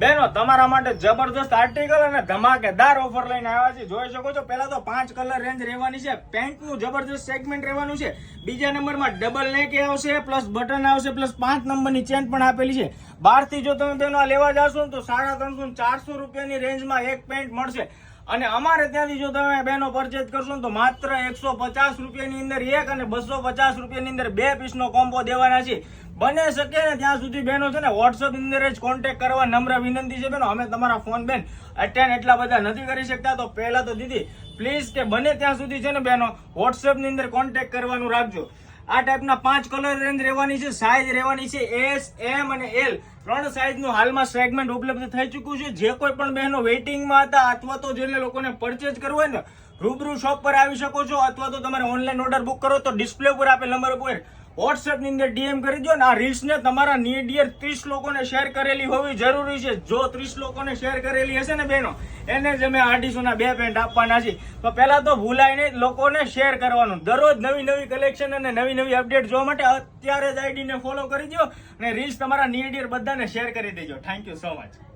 બેનો તમારા માટે જબરદસ્ત આર્ટિકલ અને ધમાકેદાર ઓફર લઈને આવ્યા છે. જોઈ શકો છો, પહેલા તો 5 કલર રેન્જ રહેવાની છે, પેન્ટ નું જબરદસ્ત સેગમેન્ટ રહેવાનું છે. બીજા નંબરમાં ડબલ નેક આવશે, પ્લસ બટન આવશે, પ્લસ 5 નંબરની ચેન પણ આપેલી છે. બહારથી જો તમે બેનો આ લેવા જાશો ને તો 350 400 રૂપિયાની રેન્જમાં એક પેન્ટ મળશે. અને અમારે ત્યાંથી જો તમે બેનો પરચેજ કરશો ને તો માત્ર 150 રૂપિયાની અંદર એક અને 250 રૂપિયાની અંદર 2 પીસનો કોમ્બો દેવાના છે. બને શકે ને ત્યાં સુધી બેનો છે ને વોટ્સઅપ ની અંદર જ કોન્ટેક્ટ કરવા નમ્ર વિનંતી છે બેનો. અમે તમારા ફોન બેન અટેન્ડ એટલા બધા નથી કરી શકતા, તો પહેલા તો દીદી પ્લીઝ કે બને ત્યાં સુધી છે ને બેનો વોટ્સઅપ ની અંદર કોન્ટેક્ટ કરવાનું રાખજો. આ ટાઈપના 5 કલર રેન્જ રહેવાની છે, સાઇઝ રહેવાની છે એસ, એમ અને એલ. 3 સાઇઝનું હાલમાં સેગમેન્ટ ઉપલબ્ધ થઈ ચૂક્યું છે. જે કોઈ પણ બહેનો વેઇટિંગમાં હતા અથવા તો જેને લોકોને પરચેજ કરવું હોય ને રૂબરૂ શોપ પર આવી શકો છો, અથવા તો તમારે ઓનલાઈન ઓર્ડર બુક કરો તો ડિસ્પ્લે ઉપર આપેલ નંબર ઉપર વોટ્સએપ ની અંદર ડીએમ કરી દો. ને આ રીલ્સ ને તમારા નિયર 30 લોકોને શેર કરેલી હોવી જરૂરી છે. જો 30 લોકોને શેર કરેલી હશે ને બહેનો, એને જ અમે 250 ના 2 પેન્ટ આપવાના છે. તો પહેલા તો ભૂલાય નહીં લોકોને શેર કરવાનું. દરરોજ નવી નવી કલેક્શન અને નવી નવી અપડેટ જોવા માટે અત્યારે જ આઈડી ને ફોલો કરી દો અને રીલ્સ તમારા નિયર બધાને શેર કરી દેજો. Thank you so much.